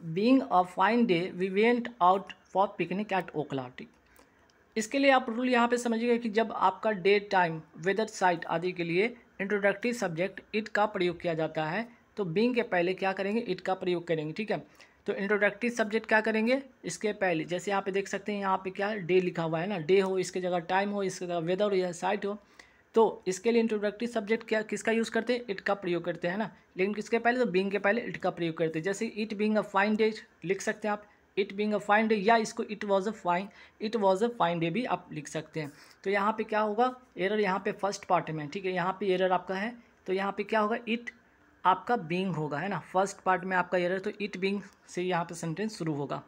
Being a fine day we went out for picnic at Okhla. ठीक, इसके लिए आप रूल यहाँ पे समझिएगा कि जब आपका डे टाइम वेदर साइट आदि के लिए इंट्रोडक्टरी सब्जेक्ट इट का प्रयोग किया जाता है तो बीइंग के पहले क्या करेंगे, इट का प्रयोग करेंगे। ठीक है, तो इंट्रोडक्टरी सब्जेक्ट क्या करेंगे इसके पहले, जैसे यहाँ पे देख सकते हैं यहाँ पे क्या है, डे लिखा हुआ है ना, डे हो इसके जगह टाइम हो, इसके जगह वेदर हो या साइट हो, तो इसके लिए इंट्रोडक्टरी सब्जेक्ट क्या किसका यूज़ करते हैं, इट का प्रयोग करते हैं ना। लेकिन किसके पहले, तो बीइंग के पहले इट का प्रयोग करते हैं। जैसे it being a fine day लिख सकते हैं आप, it being a fine day, या इसको it was a fine day भी आप लिख सकते हैं। तो यहाँ पे क्या होगा, एरर यहाँ पे फर्स्ट पार्ट में, ठीक है, यहाँ पे एरर आपका है, तो यहाँ पे क्या होगा, इट आपका बीइंग होगा, है ना, फर्स्ट पार्ट में आपका एरर, तो इट बीइंग से यहाँ पे सेंटेंस शुरू होगा।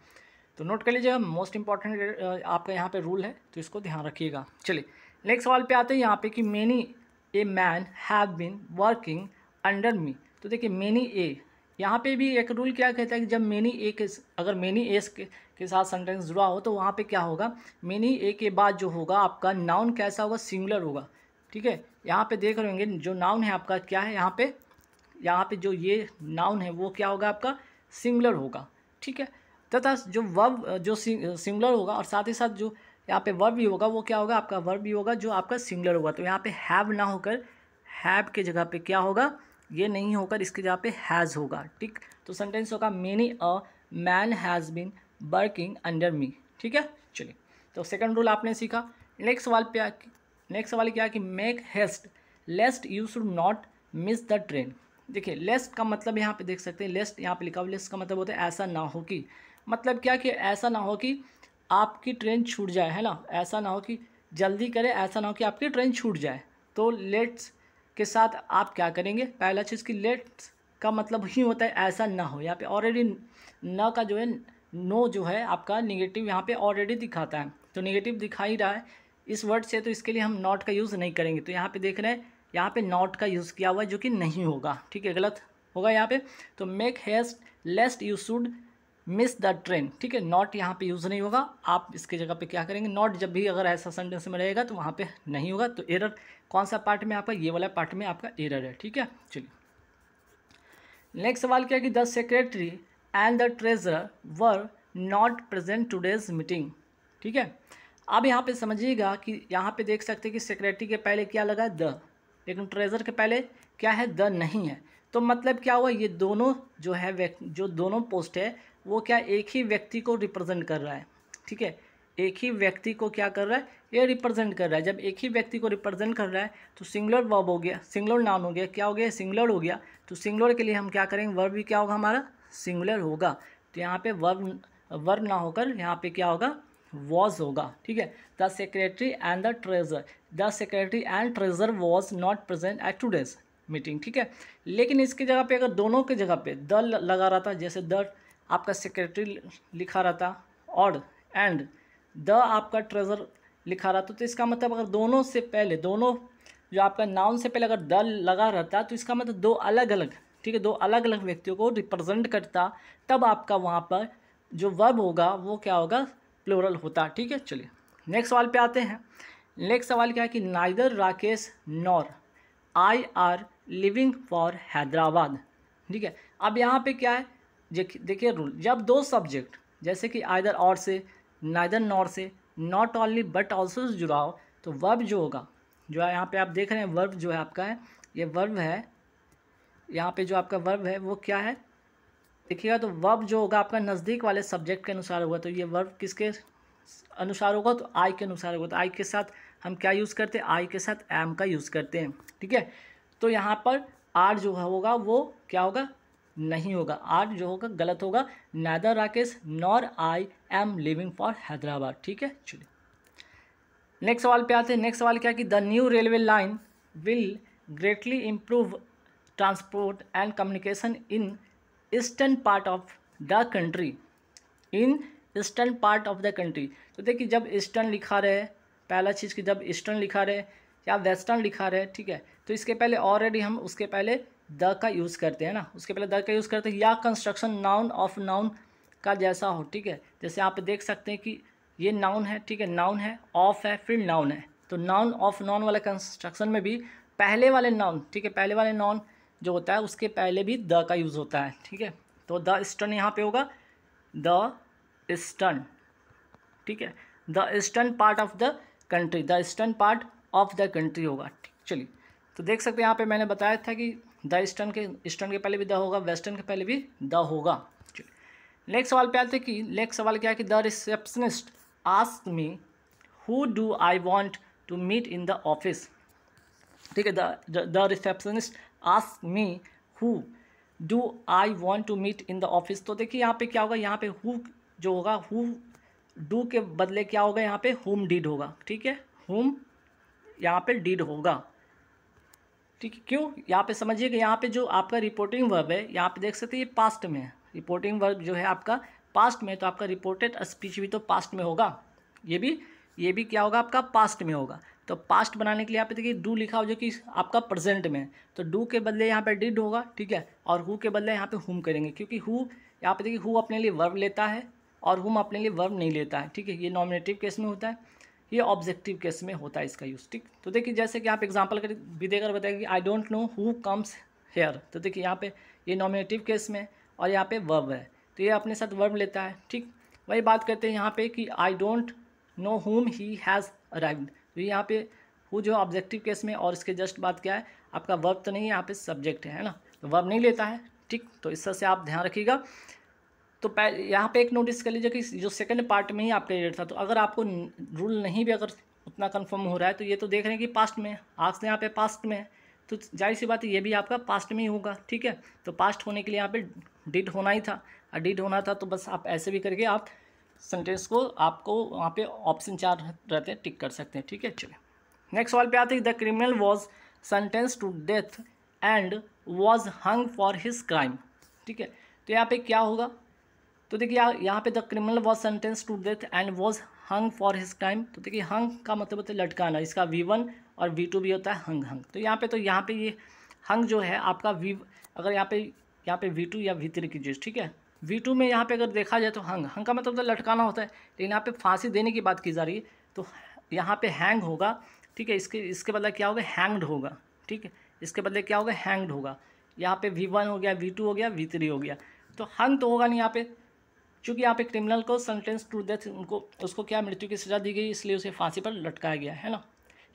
तो नोट कर लीजिएगा, मोस्ट इंपॉर्टेंट आपका यहाँ पे रूल है, तो इसको ध्यान रखिएगा। चलिए नेक्स्ट सवाल पे आते हैं यहाँ पे कि many a man have been working under me. तो देखिए मेनी ए, यहाँ पे भी एक रूल क्या कहता है कि जब मेनी ए के, अगर मेनी एस के साथ सेंटेंस जुड़ा हो तो वहाँ पे क्या होगा, मेनी ए के बाद जो होगा आपका नाउन कैसा होगा, सिंगुलर होगा। ठीक है, यहाँ पे देख रहे होंगे जो नाउन है आपका क्या है, यहाँ पे जो ये नाउन है वो क्या होगा आपका, सिंगुलर होगा। ठीक है, तथा जो वर्ब जो सिंगुलर होगा और साथ ही साथ जो यहाँ पे वर्ब भी होगा वो क्या होगा, आपका वर्ब भी होगा जो आपका सिंगुलर होगा। तो यहाँ पे हैव ना होकर हैव के जगह पे क्या होगा, ये नहीं होकर इसके जगह पे हैज़ होगा। ठीक, तो सेंटेंस होगा many a man has been working under me. ठीक है, चलिए तो सेकंड रूल आपने सीखा। नेक्स्ट सवाल क्या है कि make haste lest you should not miss the train. देखिए लेस्ट का मतलब यहाँ पे देख सकते हैं, लेस्ट यहाँ पे लिखा हुआ, लेस्ट का मतलब होता है ऐसा ना हो कि, मतलब क्या कि ऐसा ना हो कि आपकी ट्रेन छूट जाए, है ना, ऐसा ना हो कि जल्दी करें, ऐसा ना हो कि आपकी ट्रेन छूट जाए। तो लेट्स के साथ आप क्या करेंगे, पहला चीज़ कि लेट्स का मतलब ही होता है ऐसा ना हो। यहाँ पे ऑलरेडी न का जो है, नो जो है आपका निगेटिव यहाँ पे ऑलरेडी दिखाता है, तो निगेटिव दिखा ही रहा है इस वर्ड से, तो इसके लिए हम नॉट का यूज़ नहीं करेंगे। तो यहाँ पे देख रहे हैं यहाँ पे नॉट का यूज़ किया हुआ है जो कि नहीं होगा। ठीक है, गलत होगा यहाँ पे। तो make haste lest you should miss the train. ठीक है, नॉट यहाँ पे यूज़ नहीं होगा, आप इसके जगह पे क्या करेंगे, नॉट जब भी अगर ऐसा सेंटेंस में रहेगा तो वहाँ पे नहीं होगा। तो एरर कौन सा पार्ट में आपका, ये वाला पार्ट में आपका एरर है। ठीक है, चलिए नेक्स्ट सवाल क्या है कि the secretary and the treasurer were not present today's meeting. ठीक है, अब यहाँ पे समझिएगा कि यहाँ पे देख सकते हैं कि सेक्रेटरी के पहले क्या लगा, द, लेकिन ट्रेजर के पहले क्या है, द नहीं है। तो मतलब क्या हुआ, ये दोनों जो है जो दोनों पोस्ट है वो क्या एक ही व्यक्ति को रिप्रेजेंट कर रहा है। ठीक है, एक ही व्यक्ति को क्या कर रहा है, ये रिप्रेजेंट कर रहा है। जब एक ही व्यक्ति को रिप्रेजेंट कर रहा है तो सिंगुलर वर्ब हो गया, सिंगुलर नाउन हो गया, क्या हो गया, सिंगुलर हो गया। तो सिंगुलर के लिए हम क्या करेंगे, वर्ब भी क्या होगा हमारा, सिंगुलर होगा। तो यहाँ पे वर्ब ना होकर यहाँ पे क्या होगा, वॉज होगा। ठीक है, the secretary and the treasure, the secretary and treasure was not present at today's meeting. ठीक है, लेकिन इसकी जगह पे अगर दोनों की जगह पे द लगा रहा था, जैसे द आपका सेक्रेटरी लिखा रहा था और एंड द आपका ट्रेजर लिखा रहा था, तो इसका मतलब अगर दोनों से पहले, दोनों जो आपका नाउन से पहले अगर द लगा रहता तो इसका मतलब दो अलग अलग, ठीक है, दो अलग अलग व्यक्तियों को रिप्रेजेंट करता, तब आपका वहाँ पर जो वर्ब होगा वो क्या होगा, प्लूरल होता। ठीक है, चलिए नेक्स्ट सवाल पे आते हैं। नेक्स्ट सवाल क्या है कि neither Rakesh nor I R living for Hyderabad. ठीक है, अब यहाँ पे क्या है, देखिए रूल, जब दो सब्जेक्ट जैसे कि आइदर और से, नाइदर नॉर से, not only but also say जुड़ा हो, तो वर्ब जो होगा, जो है यहाँ पे आप देख रहे हैं वर्ब जो है आपका है, ये वर्ब है, यहाँ पे जो आपका वर्ब है वो क्या है देखिएगा, तो वर्ब जो होगा आपका नज़दीक वाले सब्जेक्ट के अनुसार होगा। तो ये वर्ब किसके अनुसार होगा, तो आई के अनुसार होगा। तो आई के साथ हम क्या यूज़ करते हैं, आई के साथ एम का यूज़ करते हैं। ठीक है, तो यहाँ पर आर जो होगा वो क्या होगा, नहीं होगा, आर जो होगा गलत होगा, neither Rakesh nor I am living for Hyderabad. ठीक है, चलिए नेक्स्ट सवाल पे आते हैं। नेक्स्ट सवाल क्या है कि the new railway line will greatly improve transport and communication in eastern part of the country, in eastern part of the country. तो देखिए जब ईस्टर्न लिखा रहे, पहला चीज़ कि जब ईस्टर्न लिखा रहे या वेस्टर्न लिखा रहे, ठीक है, तो इसके पहले ऑलरेडी हम उसके पहले द का यूज़ करते हैं ना, उसके पहले द का यूज़ करते हैं, या कंस्ट्रक्शन नाउन ऑफ नाउन का जैसा हो। ठीक है, जैसे आप देख सकते हैं कि ये नाउन है, ठीक है, नाउन है, ऑफ है, फिर नाउन है, तो नाउन ऑफ नाउन वाले कंस्ट्रक्शन में भी पहले वाले नाउन, ठीक है, पहले वाले नाउन जो होता है उसके पहले भी द का यूज़ होता है। ठीक है, तो द ईस्टर्न यहाँ पे होगा, द ईस्टर्न, ठीक है, the eastern part of the country, the eastern part of the country होगा। ठीक, चलिए तो देख सकते हैं यहाँ पे मैंने बताया था कि द ईस्टर्न के पहले भी द होगा, वेस्टर्न के पहले भी द होगा। चलिए नेक्स्ट सवाल पे आते हैं कि नेक्स्ट सवाल क्या है कि the receptionist asked me who do I want to meet in the office. ठीक है, the receptionist asked me who do I want to meet in the office. तो देखिए यहाँ पे क्या होगा, यहाँ पे हु जो होगा, हु डू के बदले क्या होगा, यहाँ पे हुम डिड होगा। ठीक है, हुम यहाँ पे डिड होगा। ठीक है, क्यों, यहाँ पे समझिए कि यहाँ पे जो आपका रिपोर्टिंग वर्ब है, यहाँ पे देख सकते हैं ये पास्ट में है, रिपोर्टिंग वर्ब जो है आपका पास्ट में, तो आपका रिपोर्टेड स्पीच भी तो पास्ट में होगा, ये भी क्या होगा, आपका पास्ट में होगा। तो पास्ट बनाने के लिए यहाँ पे देखिए डू लिखा हो जो कि आपका प्रेजेंट में है, तो डू के बदले यहाँ पे डिड होगा। ठीक है, और हु के बदले यहाँ पे हुम करेंगे, क्योंकि हु यहाँ पे देखिए हु अपने लिए वर्ब लेता है और हुम अपने लिए वर्ब नहीं लेता है। ठीक है, ये नॉमिनेटिव केस में होता है, ये ऑब्जेक्टिव केस में होता है इसका यूज़। ठीक, तो देखिए जैसे कि आप एग्जांपल कर भी देकर बताएंगे I don't know who comes here, तो देखिए यहाँ पे ये नॉमिनेटिव केस में और यहाँ पे वर्ब है, तो ये अपने साथ वर्ब लेता है। ठीक, वही बात करते हैं यहाँ पे कि आई डोंट नो हुम ही हैज़ अराइव्ड, तो यहाँ पे हु जो ऑब्जेक्टिव केस में और इसके जस्ट बात क्या है, आपका वर्ब तो नहीं है, यहाँ पे सब्जेक्ट है ना, तो वर्ब नहीं लेता है। ठीक, तो इस तरह से आप ध्यान रखिएगा। तो यहाँ पे एक नोटिस कर लीजिए कि जो सेकंड पार्ट में ही आपका एडिट था, तो अगर आपको रूल नहीं भी अगर उतना कंफर्म हो रहा है, तो ये तो देख रहे हैं कि पास्ट में आंख से यहाँ पे पास्ट में है, तो जाहिर सी बात है ये भी आपका पास्ट में ही होगा। ठीक है, तो पास्ट होने के लिए यहाँ पे डिड होना ही था, और डिड होना था तो बस आप ऐसे भी करके आप सेंटेंस को आपको वहाँ पे ऑप्शन 4 रहते हैं, टिक कर सकते हैं। ठीक है, चलिए नेक्स्ट सवाल पे आते हैं। The criminal was sentence to death and was hung for his crime. ठीक है, तो यहाँ पे क्या होगा, तो देखिए यहाँ पे the criminal was sentence to death and was hung for his crime. तो देखिए हंग का मतलब होता है लटकाना, इसका V1 और V2 भी होता है हंग। तो यहाँ पे ये हंग जो है आपका अगर यहाँ पे V2 या V3 की चीज़। ठीक है, V2 में यहाँ पे अगर देखा जाए तो हंग का मतलब तो लटकाना होता है, लेकिन यहाँ पे फांसी देने की बात की जा रही है, तो यहाँ पे हैंग होगा। ठीक है, इसके बदले क्या होगा, हैंग्ड होगा। ठीक है, इसके बदले क्या होगा, हैंग्ड होगा। यहाँ पे V1 हो गया, V2 हो गया, V3 हो गया, तो हंग तो होगा नहीं यहाँ पे, चूँकि यहाँ पे क्रिमिनल को सेंटेंस टू डेथ उसको क्या मृत्यु की सज़ा दी गई, इसलिए उसे फांसी पर लटकाया गया है ना,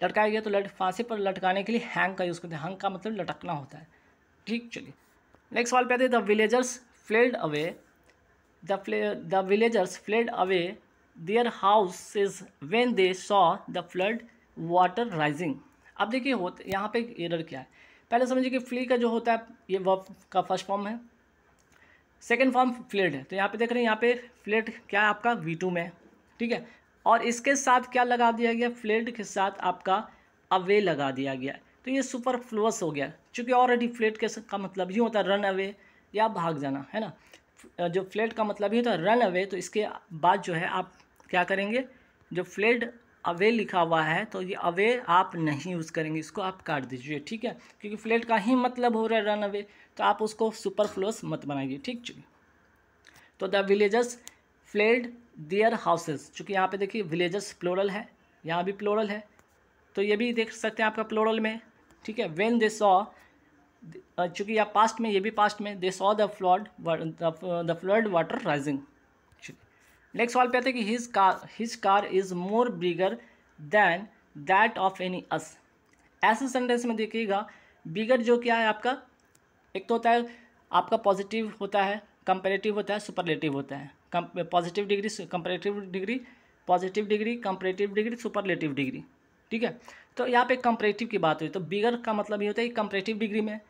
लटकाया गया। तो फांसी पर लटकाने के लिए हैंग का यूज़ करते हैं, हंग का मतलब लटकना होता है। ठीक, चलिए नेक्स्ट सवाल पे आते हैं। The villagers fled away the villagers fled away their houses when they saw the flood water rising. अब देखिए यहाँ पे एरर क्या है, पहले समझिए कि फ्ली का जो होता है ये वर्ब का फर्स्ट फॉर्म है, सेकेंड फॉर्म फ्लेड है। तो यहाँ पे देख रहे हैं यहाँ पे फ्लेड क्या है आपका V2 में। ठीक है, और इसके साथ क्या लगा दिया गया, फ्लेड के साथ आपका अवे लगा दिया गया, तो ये सुपरफ्लुअस हो गया, क्योंकि ऑलरेडी फ्लेड का मतलब ही होता है रन अवे या भाग जाना, है ना। जो फ्लेड का मतलब ही होता है रन अवे, तो इसके बाद जो है आप क्या करेंगे, जो फ्लेड अवे लिखा हुआ है तो ये अवे आप नहीं यूज़ करेंगे, इसको आप काट दीजिए। ठीक है, क्योंकि फ्लेड का ही मतलब हो रहा है रन अवे, तो आप उसको सुपरफ्लुअस मत बनाइए। ठीक, चलिए तो the villagers fled their houses, चूँकि यहाँ पे देखिए विलेजर्स प्लोरल है, यहाँ भी प्लोरल है, तो ये भी देख सकते हैं आपका प्लोरल में। ठीक है, व्हेन दे सॉ, चूँकि यहाँ पास्ट में, ये भी पास्ट में, they saw the flood water rising. Next सवाल पे आते हैं कि his car is more bigger than that of any us. ऐसे सेंटेंस में देखिएगा बिगर जो क्या है आपका, एक तो होता है आपका पॉजिटिव होता है, कंपैरेटिव होता है, सुपरलेटिव होता है। Positive degree, comparative degree, positive degree, comparative degree, superlative degree. ठीक है, तो यहाँ पे कंपैरेटिव की बात हुई, तो बिगर का मतलब ये होता है कि कंपैरेटिव डिग्री में,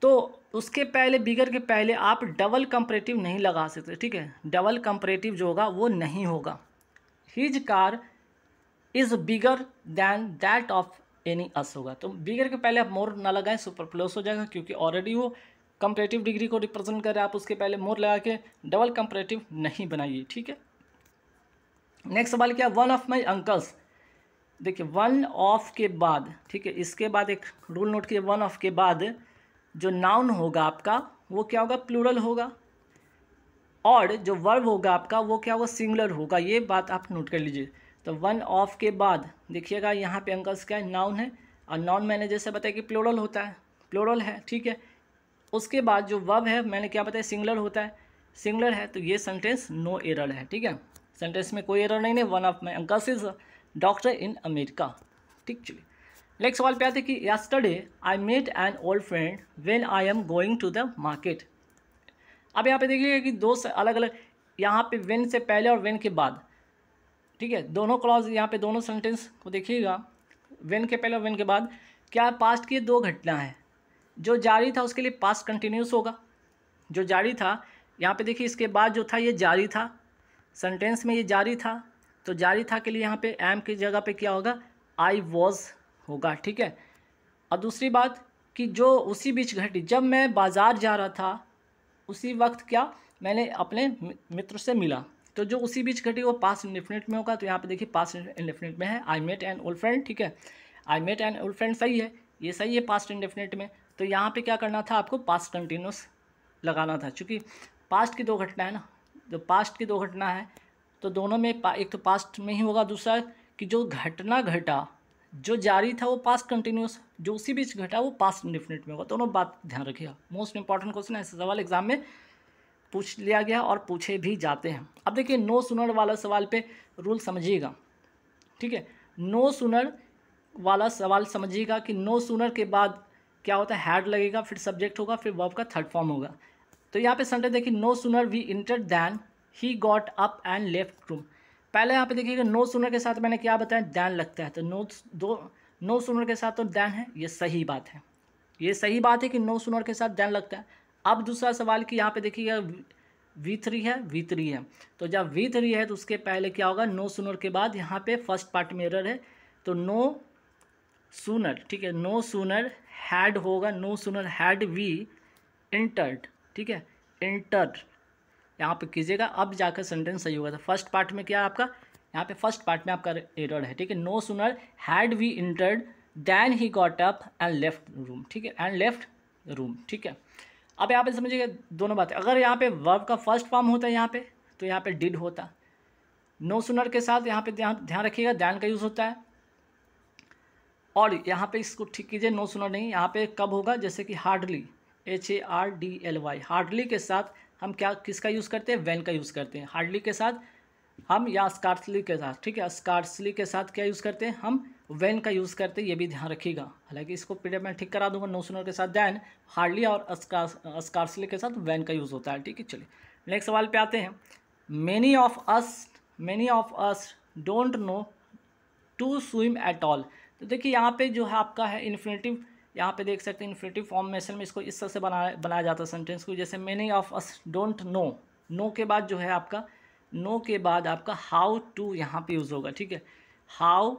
तो उसके पहले बिगर के पहले आप डबल कंपैरेटिव नहीं लगा सकते। ठीक है, डबल कंपैरेटिव जो होगा वो नहीं होगा। His car is bigger than that of any us होगा, तो बिगर के पहले आप मोर ना लगाएं, सुपरफ्लुअस हो जाएगा, क्योंकि ऑलरेडी वो कंपैरेटिव डिग्री को रिप्रेजेंट कर रहा है, आप उसके पहले मोर लगा के डबल कंपैरेटिव नहीं बनाइए। ठीक है, नेक्स्ट सवाल क्या, वन ऑफ माई अंकल्स। देखिए वन ऑफ के बाद, ठीक है, इसके बाद एक रूल नोट कीजिए, वन ऑफ के बाद जो नाउन होगा आपका वो क्या होगा, प्लूरल होगा, और जो वर्ब होगा आपका वो क्या होगा, सिंगुलर होगा। ये बात आप नोट कर लीजिए। तो वन ऑफ के बाद देखिएगा यहाँ पे अंकल्स क्या है, नाउन है, और नाउन मैंने जैसे बताया कि प्लूरल होता है, प्लूरल है। ठीक है, उसके बाद जो वर्ब है मैंने क्या बताया, सिंगुलर होता है, सिंगुलर है तो ये सेंटेंस नो एरर है, ठीक है, सेंटेंस में कोई एरर नहीं है। One of my uncles is doctor in America, ठीक। चलिए नेक्स्ट सवाल पे आते हैं कि yesterday I met an old friend when I am going to the market. अब यहाँ पे देखिएगा कि दो अलग अलग, यहाँ पे व्हेन से पहले और व्हेन के बाद, ठीक है, दोनों क्लॉज यहाँ पे दोनों सेंटेंस को देखिएगा, व्हेन के पहले और व्हेन के बाद क्या पास्ट की दो घटना है। जो जारी था उसके लिए पास्ट कंटिन्यूस होगा, जो जारी था यहाँ पे देखिए, इसके बाद जो था ये जारी था, सेंटेंस में ये जारी था, तो जारी था के लिए यहाँ पे एम की जगह पे क्या होगा, आई वॉज होगा, ठीक है। और दूसरी बात कि जो उसी बीच घटी, जब मैं बाज़ार जा रहा था उसी वक्त क्या मैंने अपने मित्र से मिला, तो जो उसी बीच घटी वो पास्ट इंडेफिनिट में होगा, तो यहाँ पे देखिए पास्ट इंडेफिनिट में है I met an old friend, ठीक है, I met an old friend सही है, ये सही है पास्ट इंडेफिनिट में। तो यहाँ पे क्या करना था आपको, पास्ट कंटिन्यूस लगाना था, क्योंकि पास्ट की दो घटना है ना, जो पास्ट की दो घटना है तो दोनों में एक तो पास्ट में ही होगा, दूसरा कि जो घटना घटा जो जारी था वो पास्ट कंटिन्यूस, जो उसी बीच घटा वो पास्ट इंडेफिनिट में होगा। दोनों बात ध्यान रखिएगा, मोस्ट इंपॉर्टेंट क्वेश्चन है, ऐसे सवाल एग्जाम में पूछ लिया गया और पूछे भी जाते हैं। अब देखिए नो सुनर वाला सवाल पे रूल समझिएगा, ठीक है, नो सुनर वाला सवाल समझिएगा कि नो सुनर के बाद क्या होता है, हैड लगेगा, फिर सब्जेक्ट होगा, फिर वर्ब का थर्ड फॉर्म होगा। तो यहाँ पे सेंटेंस देखिए, no sooner we entered than he got up and left room. पहले यहाँ पे देखिएगा नो सुनर के साथ मैंने क्या बताया, दैन लगता है, तो नो सुनर के साथ तो दैन है, ये सही बात है, ये सही बात है कि नो सुनर के साथ दैन लगता है। अब दूसरा सवाल कि यहाँ पे देखिएगा V3 है, V3 है, तो जब V3 है तो उसके पहले क्या होगा, नो सुनर के बाद यहाँ पे फर्स्ट पार्ट में एरर है, तो नो सूनर, ठीक है, नो सूनर हैड होगा, no sooner had we entered, ठीक है, इंटर्ड यहाँ पे कीजिएगा, अब जाकर सेंटेंस सही होगा। तो फर्स्ट पार्ट में क्या है आपका, यहाँ पे फर्स्ट पार्ट में आपका एरर है, ठीक है, no sooner had we entered than he got up and left room, ठीक है, एंड लेफ्ट रूम, ठीक है। अब यहाँ पे समझिएगा दोनों बातें, अगर यहाँ पे वर्ब का फर्स्ट फॉर्म होता है यहाँ पे, तो यहाँ पे डिड होता, नो सूनर के साथ यहाँ पे ध्यान रखिएगा दैन का यूज़ होता है, और यहाँ पे इसको ठीक कीजिए, नो सुनर नहीं, यहाँ पे कब होगा, जैसे कि हार्डली, HARDLY, हार्डली के साथ हम क्या किसका यूज़ करते हैं, वैन का यूज़ करते हैं, हार्डली के साथ हम, या स्कार्सली के साथ, ठीक है, स्कार्सली के साथ क्या यूज़ करते हैं हम, वैन का यूज़ करते हैं, ये भी ध्यान रखिएगा। हालांकि इसको पीरियड में ठीक करा दूंगा, नो सुनर के साथ दैन, हार्डली और स्कार्सली के साथ वैन का यूज़ होता है, ठीक है। चलिए नेक्स्ट सवाल पे आते हैं, many of us don't know to swim at all. तो देखिए यहाँ पे जो है आपका है इन्फिनेटिव, यहाँ पे देख सकते हैं इन्फिनेटिव फॉर्मेशन में इसको इस तरह से बनाया जाता है सेंटेंस को, जैसे many of us don't know, know के बाद जो है आपका, नो के बाद आपका हाउ टू यहाँ पे यूज़ होगा, ठीक है, how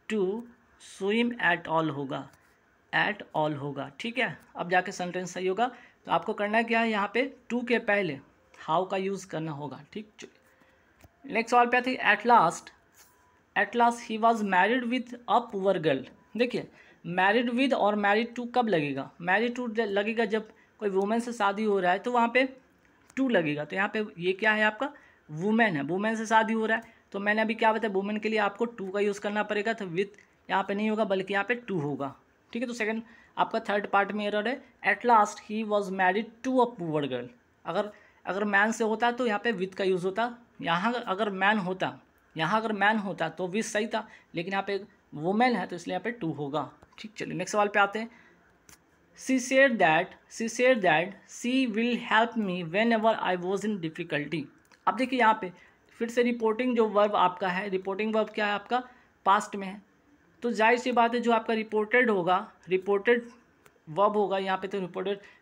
to swim at all होगा, एट ऑल होगा, ठीक है। अब जाके सेंटेंस सही होगा, तो आपको करना क्या है, यहाँ पे टू के पहले हाउ का यूज़ करना होगा, ठीक। चलिए नेक्स्ट सवाल पे आते हैं, eight last he was married with a poor girl. देखिए मैरिड विद और मैरिड टू कब लगेगा, मैरिड टू लगेगा जब कोई वुमेन से शादी हो रहा है, तो वहाँ पे टू लगेगा, तो यहाँ पे ये क्या है आपका, वुमेन है, वुमेन से शादी हो रहा है, तो मैंने अभी क्या बताया, वुमेन के लिए आपको टू का यूज़ करना पड़ेगा, तो विथ यहाँ पे नहीं होगा बल्कि यहाँ पे टू होगा, ठीक है। तो सेकंड आपका थर्ड पार्ट में एरर है, at last he was married to a poor girl. अगर मैन से होता तो यहाँ पे विथ का यूज़ होता, यहाँ अगर मैन होता तो विथ सही था, लेकिन यहाँ पे वुमेन है तो इसलिए यहाँ पे टू होगा, ठीक। चलिए नेक्स्ट सवाल पे आते हैं, she said that she will help me when ever I was in difficulty. अब देखिए यहाँ पे फिर से रिपोर्टिंग जो वर्ब आपका है, रिपोर्टिंग वर्ब क्या है आपका, पास्ट में है, तो जाहिर सी बात है जो आपका रिपोर्टेड वर्ब होगा यहाँ पे, तो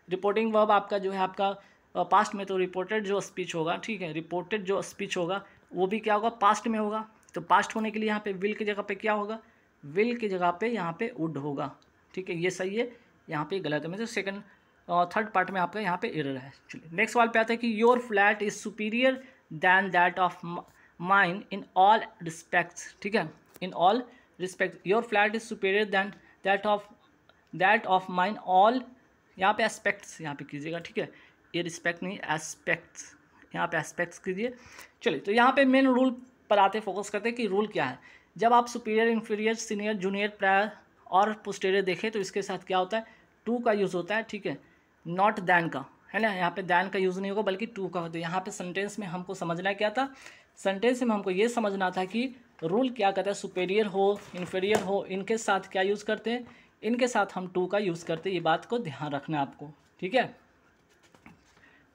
रिपोर्टिंग वर्ब आपका जो है आपका पास्ट में, तो रिपोर्टेड जो स्पीच होगा, ठीक है, रिपोर्टेड जो स्पीच होगा वो भी क्या होगा, पास्ट में होगा। तो पास्ट होने के लिए यहाँ पे विल की जगह पे क्या होगा, विल की जगह पे यहाँ पे वुड होगा, ठीक है, ये सही है, यहाँ पे गलत है, मतलब सेकंड थर्ड पार्ट में आपका यहाँ पे एरर है। चलिए नेक्स्ट सवाल पे आता है कि your flat is superior then that of mine in all respects, ठीक है, in all respect, your flat is superior then that of mine all, यहाँ पे एस्पेक्ट्स यहाँ पे कीजिएगा, ठीक है, ये रिस्पेक्ट नहीं एस्पेक्ट्स, यहाँ पे एस्पेक्ट्स कीजिए। चलिए तो यहाँ पे मेन रूल पर आते फोकस करते हैं कि रूल क्या है, जब आप superior, inferior, senior, junior, prior और पोस्टीरियर देखें तो इसके साथ क्या होता है, टू का यूज़ होता है, ठीक है, नॉट दैन का, है ना, यहाँ पे दैन का यूज़ नहीं होगा बल्कि टू का होता है। यहाँ पे सेंटेंस में हमको समझना क्या था, सेंटेंस में हमको ये समझना था कि रूल क्या कहता है, सुपेरियर हो इन्फीरियर हो इनके साथ क्या यूज़ करते हैं, इनके साथ हम टू का यूज़ करते हैं। ये बात को ध्यान रखना है आपको, ठीक है।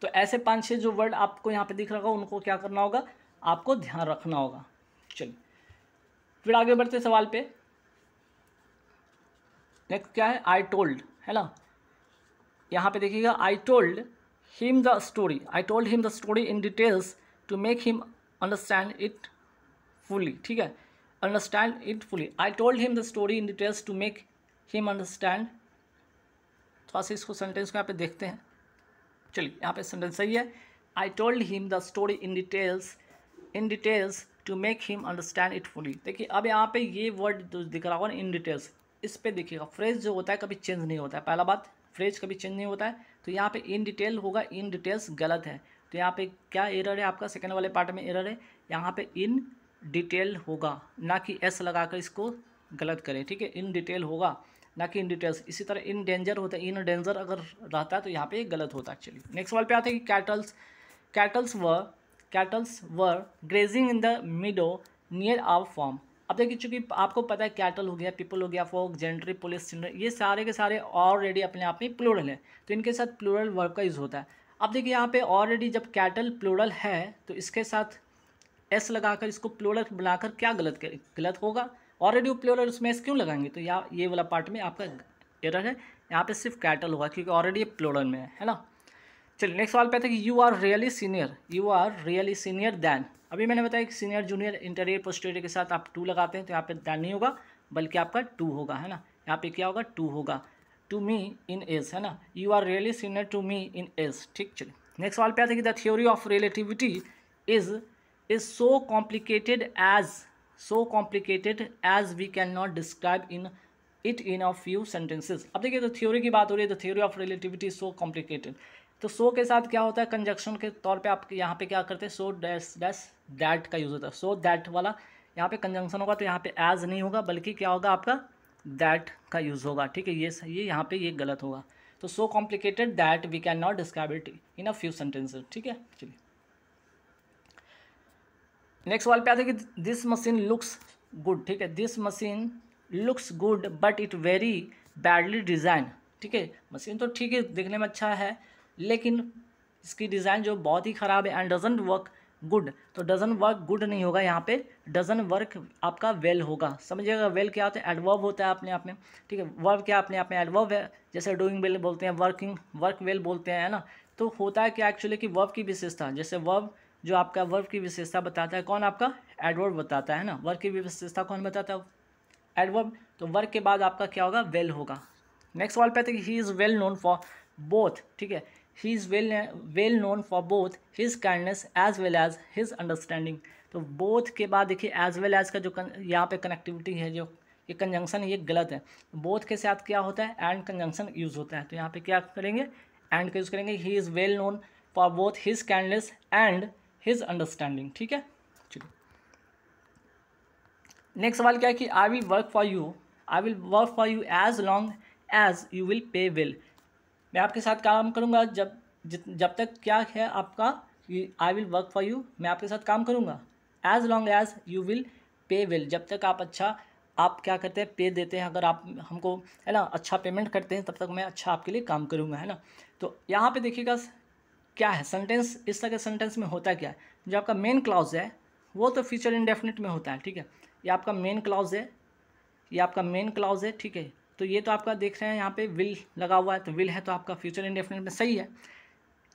तो ऐसे 5-6 जो वर्ड आपको यहाँ पे दिख रहा होगा उनको क्या करना होगा, आपको ध्यान रखना होगा। चलिए फिर आगे बढ़ते सवाल पे। नेक्स्ट क्या है, आई टोल्ड, है ना। यहाँ पे देखिएगा, I told him the story, I told him the story in details to make him understand it fully, ठीक है, understand it fully. I told him the story in details to make him understand. थोड़ा सा इसको sentence को यहाँ पे देखते हैं। चलिए यहाँ पे सेंटेंस सही है, I told him the story in details to make him understand it fully. देखिए अब यहाँ पे ये वर्ड दिख रहा होगा इन डिटेल्स, इस पे देखिएगा फ्रेज जो होता है कभी चेंज नहीं होता है। पहला बात, फ्रेज कभी चेंज नहीं होता है, तो यहाँ पे इन डिटेल होगा, इन डिटेल्स गलत है। तो यहाँ पे क्या एरर है आपका, सेकंड वाले पार्ट में एरर है, यहाँ पे इन डिटेल होगा, ना कि एस लगाकर इसको गलत करें, ठीक है। इन डिटेल होगा ना कि इन डिटेल्स। इसी तरह इन डेंजर होता है, इन डेंजर अगर रहता है तो यहाँ पे ये गलत होता है। चलिए नेक्स्ट सवाल पे आते हैं कि cattles were grazing in the meadow near our farm. अब देखिए चूँकि आपको पता है कैटल हो गया, पीपल हो गया, फोक, जेंट्री, पुलिस, चिल्ड्रन, ये सारे के सारे ऑलरेडी अपने आप में प्लूरल है, तो इनके साथ प्लूरल वर्ब का यूज़ होता है। अब देखिए यहाँ पे ऑलरेडी जब कैटल प्लूरल है तो इसके साथ एस लगाकर इसको प्लूरल बनाकर क्या गलत होगा, ऑलरेडी वो प्लूरल उसमें एस क्यों लगाएंगे, तो ये वाला पार्ट में आपका एरर है। यहाँ पे सिर्फ कैटल होगा क्योंकि ऑलरेडी ये प्लूरल में है ना। चलिए नेक्स्ट सवाल पे आते हैं कि you are really senior than. अभी मैंने बताया कि सीनियर जूनियर इंटीरियर पोस्टीरियर के साथ आप टू लगाते हैं, तो यहाँ पे दैन नहीं होगा बल्कि आपका टू होगा, है ना। यहाँ पे क्या होगा, टू होगा, टू मी इन एज, है ना। You are really senior to me in age, ठीक। चलिए नेक्स्ट सवाल पे आते हैं कि the theory of relativity is so complicated as we can not describe in a few sentences. अब देखिए तो थ्योरी की बात हो रही है, the theory of relativity is so complicated, तो सो के साथ क्या होता है, कंजक्शन के तौर पे आप यहाँ पे क्या करते हैं, सो डैश डैश दैट का यूज़ होता है। सो दैट वाला यहाँ पे कंजंक्शन होगा तो यहाँ पे एज नहीं होगा बल्कि क्या होगा, आपका दैट का यूज़ होगा, ठीक है। ये सही है, यहाँ पे ये गलत होगा। तो so complicated that we can not describe it in a few sentences, ठीक है। चलिए नेक्स्ट सवाल पे आते हैं कि दिस मशीन लुक्स गुड, ठीक है। This machine looks good but it very badly design, ठीक है। मशीन तो ठीक है, देखने में अच्छा है, लेकिन इसकी डिज़ाइन जो बहुत ही ख़राब है। एंड डजंट वर्क गुड, तो डजंट वर्क गुड नहीं होगा, यहाँ पे डजंट वर्क आपका वेल होगा। समझिएगा वेल क्या होता है, एडवर्ब होता है अपने आप में, ठीक है। वर्ब क्या अपने आप में एडवर्ब है, जैसे डूइंग वेल बोलते हैं, वर्क वेल बोलते हैं, है ना। तो होता है क्या एक्चुअली कि वर्ब की विशेषता, जैसे वर्ब जो आपका वर्ब की विशेषता बताता है कौन, आपका एडवर्ब बताता है ना। वर्ब की विशेषता कौन बताता है, एडवर्ब। तो वर्ब के बाद आपका क्या होगा, वेल होगा। नेक्स्ट सवाल पे आते हैं कि he is well known for both, ठीक है। He is well known for both his kindness as well as his understanding. तो बोथ के बाद देखिए एज वेल एज का जो यहाँ पे कनेक्टिविटी है, जो ये कंजंक्शन ये गलत है। बोथ के साथ क्या होता है, एंड कंजंक्शन यूज़ होता है, तो यहाँ पे क्या करेंगे, एंड का यूज़ करेंगे। He is well known for both his kindness and his understanding, ठीक है। चलिए नेक्स्ट सवाल क्या है कि I will work for you as long as you will pay well. मैं आपके साथ काम करूंगा जब तक क्या है आपका, I will work for you, मैं आपके साथ काम करूंगा, as long as you will pay well, जब तक आप क्या करते हैं, पे देते हैं, अगर आप हमको है ना अच्छा पेमेंट करते हैं तब तक मैं अच्छा आपके लिए काम करूंगा, है ना। तो यहाँ पे देखिएगा क्या है सेंटेंस, इस तरह के सेंटेंस में होता क्या है, जो आपका मेन क्लॉज है वो तो फ्यूचर इंडेफिनिट में होता है, ठीक है। ये आपका मेन क्लॉज है, ठीक है। तो ये तो आपका देख रहे हैं यहाँ पे विल लगा हुआ है, तो विल है तो आपका फ्यूचर इंडेफिनिट में सही है।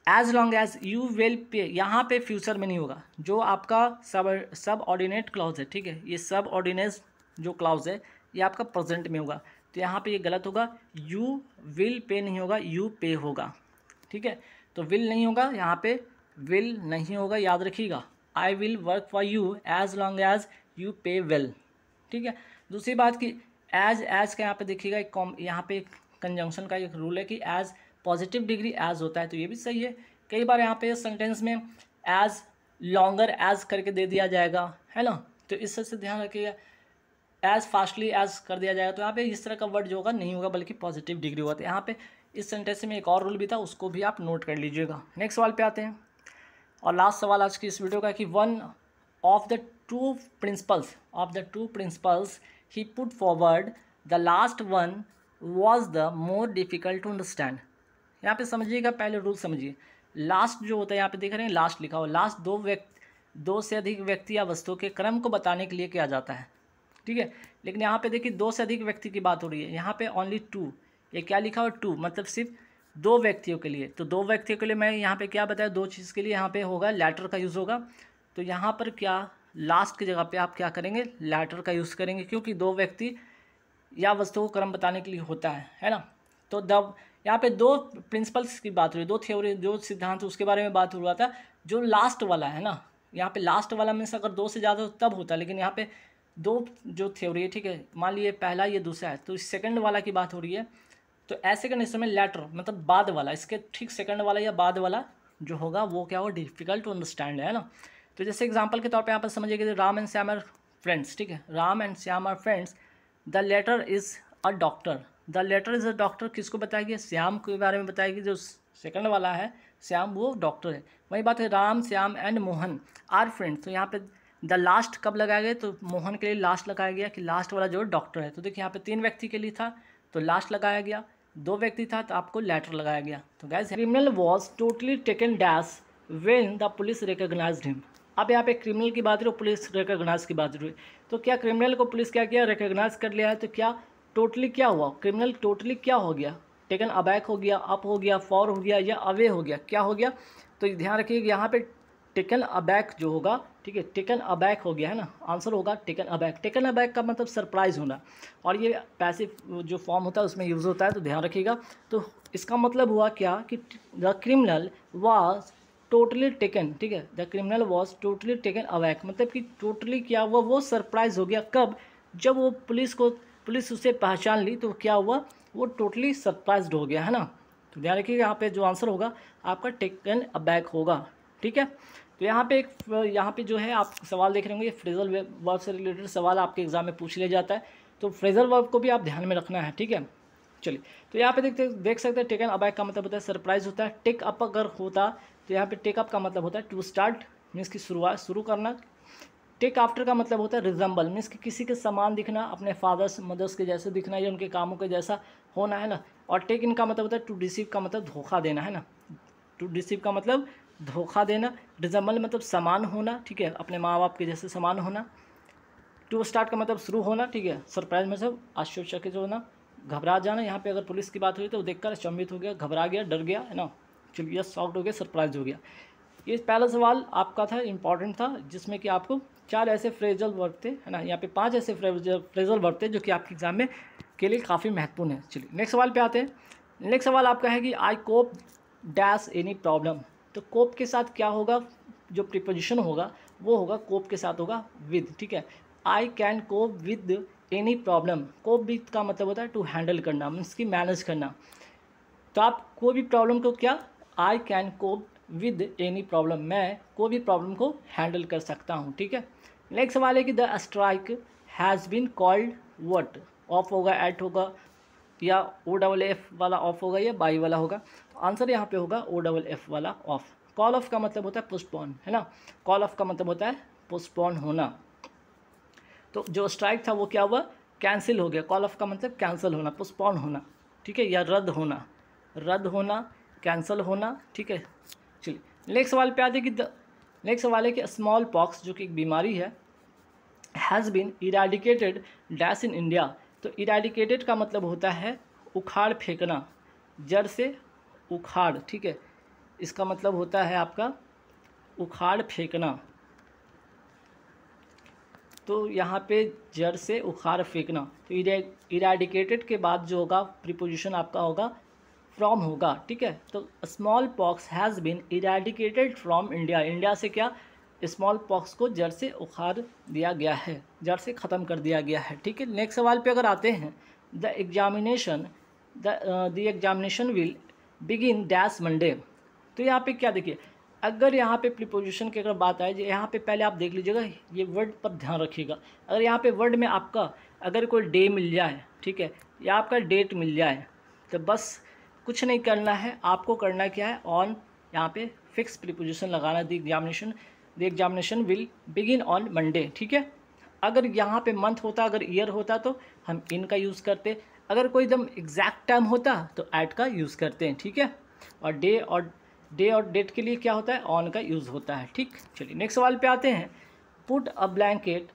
As long as you will pay, यहाँ पे फ्यूचर में नहीं होगा, जो आपका सब ऑर्डिनेट क्लॉज है, ठीक है। ये सब ऑर्डिनेट जो क्लॉज है ये आपका प्रेजेंट में होगा, तो यहाँ पे ये गलत होगा, यू विल पे नहीं होगा, यू पे होगा, ठीक है। तो विल नहीं होगा, यहाँ पे विल नहीं होगा, याद रखिएगा। I will work for you as long as you pay well, ठीक है। दूसरी बात कि एज का यहाँ पे देखिएगा यहाँ पे कंजंक्शन का एक रूल है कि एज पॉजिटिव डिग्री एज होता है, तो ये भी सही है। कई बार यहाँ पे सेंटेंस में एज लॉन्गर एज करके दे दिया जाएगा, है ना, तो इससे ध्यान रखिएगा। एज फास्टली एज कर दिया जाएगा, तो यहाँ पे इस तरह का वर्ड जो होगा नहीं होगा बल्कि पॉजिटिव डिग्री होगा। तो यहाँ पे इस सेंटेंस में एक और रूल भी था, उसको भी आप नोट कर लीजिएगा। नेक्स्ट सवाल पे आते हैं, और लास्ट सवाल आज की इस वीडियो का कि one of the two principles he put forward, the last one was the more difficult to understand. यहाँ पे समझिएगा, पहले रूल समझिए। लास्ट जो होता है, यहाँ पे देख रहे हैं लास्ट लिखा हुआ, लास्ट दो से अधिक व्यक्ति या वस्तुओं के क्रम को बताने के लिए किया जाता है, ठीक है। लेकिन यहाँ पे देखिए दो से अधिक व्यक्ति की बात हो रही है, यहाँ पे ओनली टू, ये क्या लिखा हुआ टू, मतलब सिर्फ दो व्यक्तियों के लिए। तो दो व्यक्तियों के लिए मैं यहाँ पे क्या बताया, दो चीज़ के लिए यहाँ पे होगा लेटर का यूज़ होगा। तो यहाँ पर क्या लास्ट की जगह पे आप क्या करेंगे, लेटर का यूज़ करेंगे, क्योंकि दो व्यक्ति या वस्तुओं को क्रम बताने के लिए होता है ना। तो द यहाँ पे दो प्रिंसिपल्स की बात हो रही है, दो थ्योरी, जो सिद्धांत उसके बारे में बात हुआ था। जो लास्ट वाला है ना, यहाँ पे लास्ट वाला मीन्स अगर दो से ज़्यादा हो तब होता है, लेकिन यहाँ पे दो जो थ्योरी है, ठीक है, मान लीजिए पहला ये दूसरा है, तो इस सेकंड वाला की बात हो रही है। तो ऐसे करने समय लेटर मतलब बाद वाला, इसके ठीक सेकंड वाला या बाद वाला जो होगा वो क्या होगा, डिफिकल्ट टू अंडरस्टैंड, है ना। तो जैसे एग्जांपल के तौर पे यहाँ पर समझिए कि Ram and Shyam are friends, ठीक है, Ram and Shyam are friends, the latter is a doctor. The latter is a doctor किसको बताएगी, श्याम के बारे में बताएगी, जो सेकंड वाला है श्याम वो डॉक्टर है। वही बात है Ram Shyam and Mohan are friends, तो यहाँ पे द लास्ट कब लगाया गया, तो मोहन के लिए लास्ट लगाया गया कि लास्ट वाला जो डॉक्टर है। तो देखिए यहाँ पे 3 व्यक्ति के लिए था तो लास्ट लगाया गया, 2 व्यक्ति था तो आपको लेटर लगाया गया। तो guys criminal was totally taken dash when the police recognised him. अब यहाँ पे क्रिमिनल की बात रही, पुलिस रिकॉग्नाइज की बात रही, तो क्या क्रिमिनल को पुलिस क्या किया, रिकॉग्नाइज कर लिया है। तो क्या टोटली क्या हुआ, क्रिमिनल टोटली क्या हो गया, टेकन अबैक हो गया, अप हो गया, फॉर हो गया या अवे हो गया, क्या हो गया। तो ध्यान रखिए यहाँ पे टेकन अबैक जो होगा, ठीक है, टेकन अबैक हो गया है ना, आंसर होगा टेकन अबैक। टेकन अबैक का मतलब सरप्राइज होना, और ये पैसिव जो फॉर्म होता है उसमें यूज़ होता है, तो ध्यान रखिएगा। तो इसका मतलब हुआ क्या कि the criminal was totally taken, ठीक है, the criminal was totally taken aback, मतलब कि टोटली क्या हुआ, वो सरप्राइज हो गया। कब, जब वो पुलिस उसे पहचान ली, तो क्या हुआ, वो टोटली सरप्राइज्ड हो गया, है ना। तो ध्यान रखिएगा यहाँ पे जो आंसर होगा आपका टेकन अबैक होगा, ठीक है। तो यहाँ पे जो है आप सवाल देख रहे होंगे, फ्रेजल वर्ब से रिलेटेड सवाल आपके एग्जाम में पूछ लिया जाता है, तो फ्रेजल वर्ब को भी आप ध्यान में रखना है, ठीक है। चलिए, तो यहाँ पे देख सकते हैं टेकन अबैक का मतलब होता है सरप्राइज होता है। टेक अप अगर होता तो यहाँ पे टेक अप का मतलब होता है टू स्टार्ट, मीन्स की शुरू करना। टेक आफ्टर का मतलब होता है रिजम्बल, मीन्स कि किसी के समान दिखना, अपने फादर्स मदर्स के जैसे दिखना या उनके कामों के जैसा होना, है ना। और टेक इन का मतलब होता है टू डिसीव का मतलब धोखा देना, है ना। टू डिसीव का मतलब धोखा देना, रिजम्बल मतलब समान होना, ठीक है, अपने माँ बाप के जैसे समान होना। टू स्टार्ट का मतलब शुरू होना, ठीक है। सरप्राइज मतलब आश्चर्यचकित होना, घबरा जाना। यहाँ पे अगर पुलिस की बात हुई तो देखकर अचंभित हो गया, घबरा गया, डर गया, है ना। चलिए सॉफ्ट हो गया, सरप्राइज हो गया। ये पहला सवाल आपका था, इंपॉर्टेंट था, जिसमें कि आपको 4 ऐसे फ्रेजल वर्ब थे, है ना। यहाँ पे 5 ऐसे फ्रेजल वर्ब थे जो कि आपके एग्जाम में के लिए काफ़ी महत्वपूर्ण है। चलिए नेक्स्ट सवाल पे आते हैं। नेक्स्ट सवाल आपका है कि आई कोप डैश एनी प्रॉब्लम। तो कोप के साथ क्या होगा, जो प्रीपोजिशन होगा वो होगा कोप के साथ होगा विद, ठीक है। I can cope with any problem. Cope with का मतलब होता है टू हैंडल करना, मीन्स की मैनेज करना। तो आप कोई भी प्रॉब्लम को क्या, I can cope with any problem, मैं कोई भी प्रॉब्लम को हैंडल कर सकता हूँ, ठीक है। नेक्स्ट सवाल है कि the strike has been called what. Off होगा, एट होगा, या ओ डबल एफ वाला ऑफ होगा या बाई वाला होगा। तो आंसर यहाँ पे होगा ओ डबल एफ वाला ऑफ। कॉल ऑफ का मतलब होता है पोस्टपोन, है ना। कॉल ऑफ का मतलब होता है पोस्टपोन होना। तो जो स्ट्राइक था वो क्या हुआ, कैंसिल हो गया। कॉल ऑफ का मतलब कैंसिल होना, पोस्टपोन होना, ठीक है, या रद्द होना, कैंसिल होना, ठीक है। चलिए नेक्स्ट सवाल पे आते कि नेक्स्ट सवाल है कि स्मॉल पॉक्स जो कि एक बीमारी है, has been eradicated dash in India. तो इराडिकेटेड का मतलब होता है उखाड़ फेंकना, जड़ से उखाड़, ठीक है, इसका मतलब होता है आपका उखाड़ फेंकना। तो यहाँ पे जड़ से उखाड़ फेंकना, तो इराडिकेटेड के बाद जो होगा प्रीपोजिशन आपका होगा फ्रॉम होगा, ठीक है। तो small pox has been eradicated from India. India से क्या, स्मॉल पॉक्स को जड़ से उखाड़ दिया गया है, जड़ से ख़त्म कर दिया गया है, ठीक है। नेक्स्ट सवाल पे अगर आते हैं, the examination will begin dash Monday. तो यहाँ पे क्या देखिए, अगर यहाँ पे प्रीपोजिशन की अगर बात आए, यहाँ पे पहले आप देख लीजिएगा, ये वर्ड पर ध्यान रखिएगा। अगर यहाँ पे वर्ड में आपका अगर कोई डे मिल जाए, ठीक है, या आपका डेट मिल जाए, तो बस कुछ नहीं करना है, आपको करना क्या है, ऑन यहाँ पे फिक्स प्रीपोजिशन लगाना। The examination will begin on Monday, ठीक है। अगर यहाँ पे मंथ होता, अगर ईयर होता तो हम इन का यूज़ करते, अगर कोई एकदम एग्जैक्ट टाइम होता तो ऐट का यूज़ करते हैं, ठीक है। और डे और डेट के लिए क्या होता है, ऑन का यूज़ होता है, ठीक। चलिए नेक्स्ट सवाल पे आते हैं। Put a blanket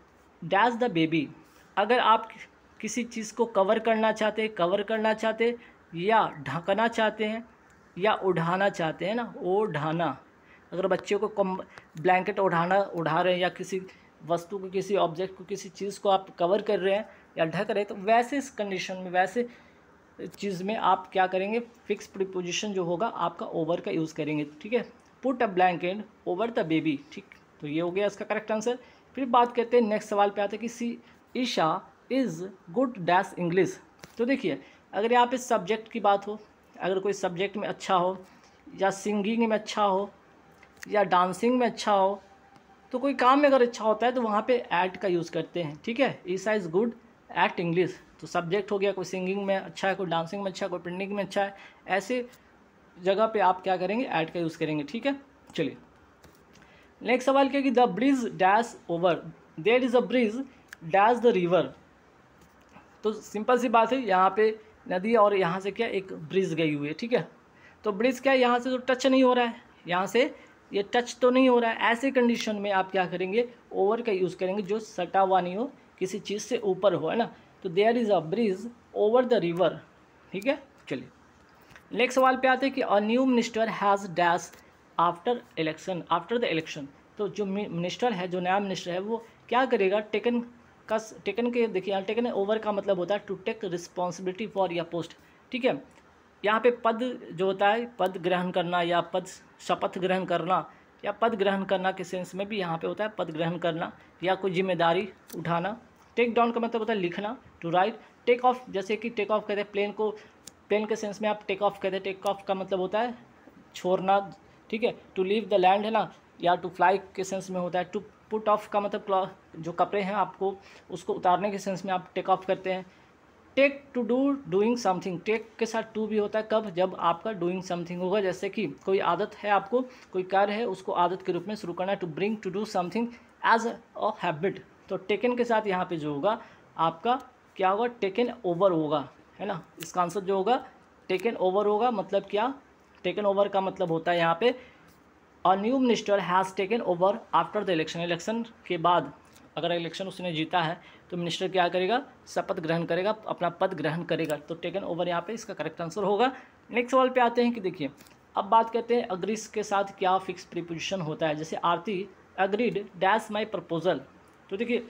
dash the baby. अगर आप किसी चीज़ को कवर करना चाहते या ढकना चाहते हैं या उढ़ाना चाहते हैं ना, ओढ़ाना। अगर बच्चे को ब्लैंकेट उढ़ा रहे हैं या किसी वस्तु को, किसी ऑब्जेक्ट को, किसी चीज़ को आप कवर कर रहे हैं या ढक रहे हैं, तो वैसे इस कंडीशन में, वैसे चीज़ में आप क्या करेंगे, फिक्स प्रीपोजिशन जो होगा आपका ओवर का यूज़ करेंगे, ठीक है। Put a blanket over the baby, ठीक। तो ये हो गया इसका करेक्ट आंसर। फिर बात करते हैं, नेक्स्ट सवाल पे आते हैं कि she Isha is good dash English. तो देखिए, अगर यहाँ पे सब्जेक्ट की बात हो, अगर कोई सब्जेक्ट में अच्छा हो या सिंगिंग में अच्छा हो या डांसिंग में अच्छा हो, तो कोई काम में अगर अच्छा होता है तो वहाँ पे ऐट का यूज़ करते हैं, ठीक है। Isha is good at English, तो सब्जेक्ट हो गया, कोई सिंगिंग में अच्छा है, कोई डांसिंग में अच्छा है, कोई पेंटिंग में अच्छा है, ऐसे जगह पे आप क्या करेंगे, ऐट का यूज़ करेंगे, ठीक है। चलिए नेक्स्ट सवाल क्या कि the bridge dash over, there is a bridge dash the river. तो सिंपल सी बात है, यहाँ पे नदी और यहाँ से क्या एक ब्रिज गई हुई है, ठीक है। तो ब्रिज क्या है, यहाँ से तो टच नहीं हो रहा है, यहाँ से ये टच तो नहीं हो रहा है, ऐसे कंडीशन में आप क्या करेंगे, ओवर का यूज़ करेंगे, जो सटा हुआ नहीं हो, किसी चीज़ से ऊपर हो, है ना। तो there is a bridge over the river, ठीक है। चलिए नेक्स्ट सवाल पे आते हैं कि a new minister has dash after the election. तो जो मिनिस्टर है, जो नया मिनिस्टर है, वो क्या करेगा, टेकन के, देखिए यहाँ टेकन ओवर का मतलब होता है टू टेक रिस्पॉन्सिबिलिटी फॉर या पोस्ट, ठीक है। यहाँ पे पद जो होता है, पद ग्रहण करना या शपथ ग्रहण करना या पद ग्रहण करना के सेंस में भी यहाँ पे होता है पद ग्रहण करना या कोई जिम्मेदारी उठाना। टेक डाउन का मतलब होता है लिखना, टू राइट। टेक ऑफ, जैसे कि टेक ऑफ कहते हैं प्लेन के सेंस में आप टेक ऑफ कहते हैं, टेक ऑफ का मतलब होता है छोड़ना, ठीक है। टू लीव द लैंड है ना, या टू फ्लाई के सेंस में होता है। टू पुट ऑफ का मतलब जो कपड़े हैं आपको उसको उतारने के सेंस में आप टेक ऑफ करते हैं। Take to doing something, take के साथ टू भी होता है कब, जब आपका डूइंग समथिंग होगा, जैसे कि कोई आदत है आपको, कोई कार्य है, उसको आदत के रूप में शुरू करना है। To bring to do something as a habit. तो टेकन के साथ यहाँ पे जो होगा आपका क्या होगा, टेकन ओवर होगा, है ना। इसका आंसर जो होगा टेकन ओवर होगा। मतलब क्या, टेकन ओवर का मतलब होता है यहाँ पे अ new minister has taken over after the election. Election के बाद अगर इलेक्शन उसने जीता है तो मिनिस्टर क्या करेगा, शपथ ग्रहण करेगा, अपना पद ग्रहण करेगा। तो टेकन ओवर यहाँ पे इसका करेक्ट आंसर होगा। नेक्स्ट सवाल पे आते हैं कि देखिए, अब बात करते हैं अग्रीज के साथ क्या फिक्स प्रीपोजिशन होता है। जैसे आरती अग्रीड डैश माई प्रपोजल। तो देखिए,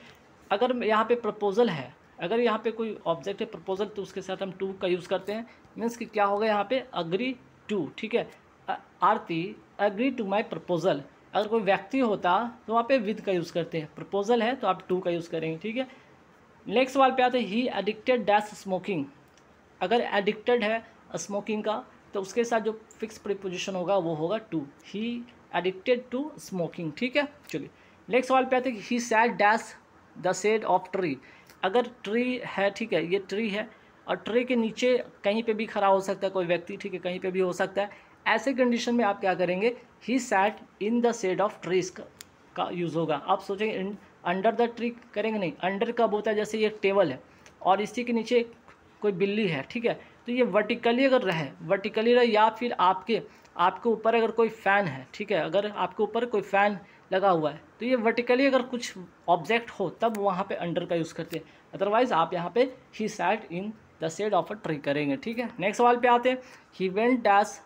अगर यहाँ पे प्रपोजल है, अगर यहाँ पे कोई ऑब्जेक्ट है प्रपोजल, तो उसके साथ हम टू का यूज़ करते हैं। मीन्स कि क्या होगा यहाँ पे, अग्री टू, ठीक है। आरती अग्री टू माई प्रपोजल। अगर कोई व्यक्ति होता तो वहाँ पे विद का यूज़ करते हैं, प्रपोजल है तो आप टू का यूज़ करेंगे, ठीक है। नेक्स्ट सवाल पे आते हैं, ही एडिक्टेड डैश स्मोकिंग। अगर एडिक्टेड है स्मोकिंग का तो उसके साथ जो फिक्स प्रीपोजिशन होगा वो होगा to. He addicted to smoking, ठीक है। चलिए नेक्स्ट सवाल पे आते हैं, he said dash the shade of tree. अगर ट्री है, ठीक है, ये ट्री है और ट्री के नीचे कहीं पे भी खड़ा हो सकता है कोई व्यक्ति, ठीक है, कहीं पे भी हो सकता है। ऐसे कंडीशन में आप क्या करेंगे, he sat in the shade of trees का यूज़ होगा। आप सोचेंगे अंडर द ट्री करेंगे, नहीं। अंडर कब होता है, जैसे ये टेबल है और इसी के नीचे कोई बिल्ली है, ठीक है, तो ये वर्टिकली अगर रहे या फिर आपके ऊपर अगर कोई फ़ैन है, ठीक है, अगर आपके ऊपर कोई फ़ैन लगा हुआ है तो ये वर्टिकली अगर कुछ ऑब्जेक्ट हो तब वहाँ पे अंडर का यूज़ करते हैं। अदरवाइज आप यहाँ पे he sat in the shade of a tree करेंगे, ठीक है। नेक्स्ट सवाल पे आते हैं, he went dash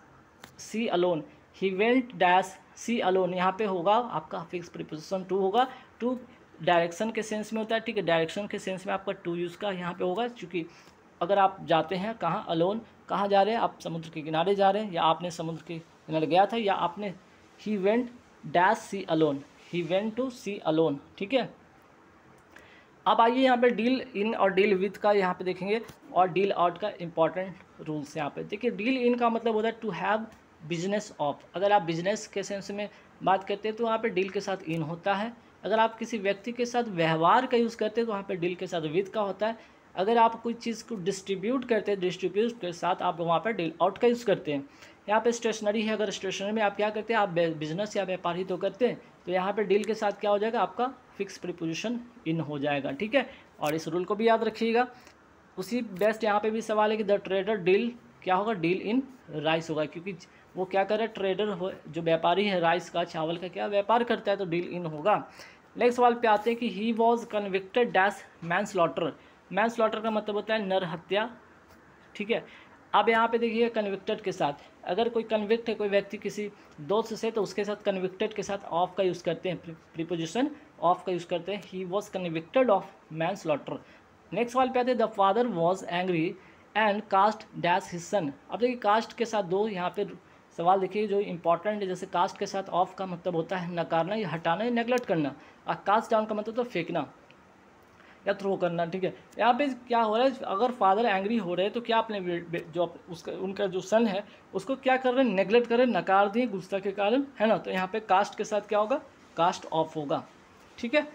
sea alone. He went dash sea alone, यहाँ पे होगा आपका फिक्स प्रीपोजिशन टू होगा। टू डायरेक्शन के सेंस में होता है, ठीक है, डायरेक्शन के सेंस में आपका टू यूज़ का यहाँ पे होगा। क्योंकि अगर आप जाते हैं कहाँ, अलोन, कहाँ जा रहे हैं आप, समुद्र के किनारे जा रहे हैं या आपने समुद्र के किनारे गया था या आपने, he went dash sea alone, he went to sea alone, ठीक है। अब आइए यहाँ पे डील इन और डील विद का यहाँ पे देखेंगे और डील आउट का इंपॉर्टेंट रूल्स यहाँ पे देखिए। डील इन का मतलब होता है टू हैव बिजनेस ऑफ। अगर आप बिजनेस के सेंस में बात करते हैं तो वहाँ पे डील के साथ इन होता है। अगर आप किसी व्यक्ति के साथ व्यवहार का यूज़ करते हैं तो वहाँ पे डील के साथ विद का होता है। अगर आप कोई चीज़ को डिस्ट्रीब्यूट करते हैं, डिस्ट्रीब्यूट के साथ आप वहाँ पर डील आउट का यूज़ करते हैं। यहाँ पे स्टेशनरी है, अगर स्टेशनरी में आप क्या करते हैं, आप बिजनेस या व्यापार ही तो करते हैं, तो यहाँ पे डील के साथ क्या हो जाएगा, आपका फिक्स प्रीपोजिशन इन हो जाएगा, ठीक है। और इस रूल को भी याद रखिएगा। उसी बेस्ट यहाँ पे भी सवाल है कि द ट्रेडर डील क्या होगा, डील इन राइस होगा, क्योंकि वो क्या कर रहा है, ट्रेडर हो जो व्यापारी है राइस का, चावल का क्या व्यापार करता है, तो डील इन होगा। नेक्स्ट सवाल पे आते हैं कि ही was convicted dash man slaughter. Man slaughter का मतलब होता है नर हत्या, ठीक है। अब यहाँ पे देखिए कन्विक्टेड के साथ, अगर कोई कन्विक्ट है कोई व्यक्ति किसी दोस्त से, तो उसके साथ कन्विक्टेड के साथ ऑफ का यूज़ करते हैं, प्रीपोजिशन ऑफ का यूज़ करते हैं। He was convicted of manslaughter. Next सवाल पे आते हैं the father was angry and cast dash his son. अब देखिए कास्ट के साथ दो यहाँ पे सवाल देखिए जो इंपॉर्टेंट है, जैसे कास्ट के साथ ऑफ का मतलब होता है नकारना या हटाना या नेगलेक्ट करना, और कास्ट डाउन का मतलब तो फेंकना या थ्रो करना, ठीक है। यहाँ पे क्या हो रहा है, अगर फादर एंग्री हो रहे हैं तो क्या अपने जो उसका उनका जो सन है उसको क्या कर रहे हैं, नेगलेक्ट कर रहे हैं, नकार दिए गुस्सा के कारण, है ना। तो यहाँ पे कास्ट के साथ क्या होगा, कास्ट ऑफ होगा, ठीक है।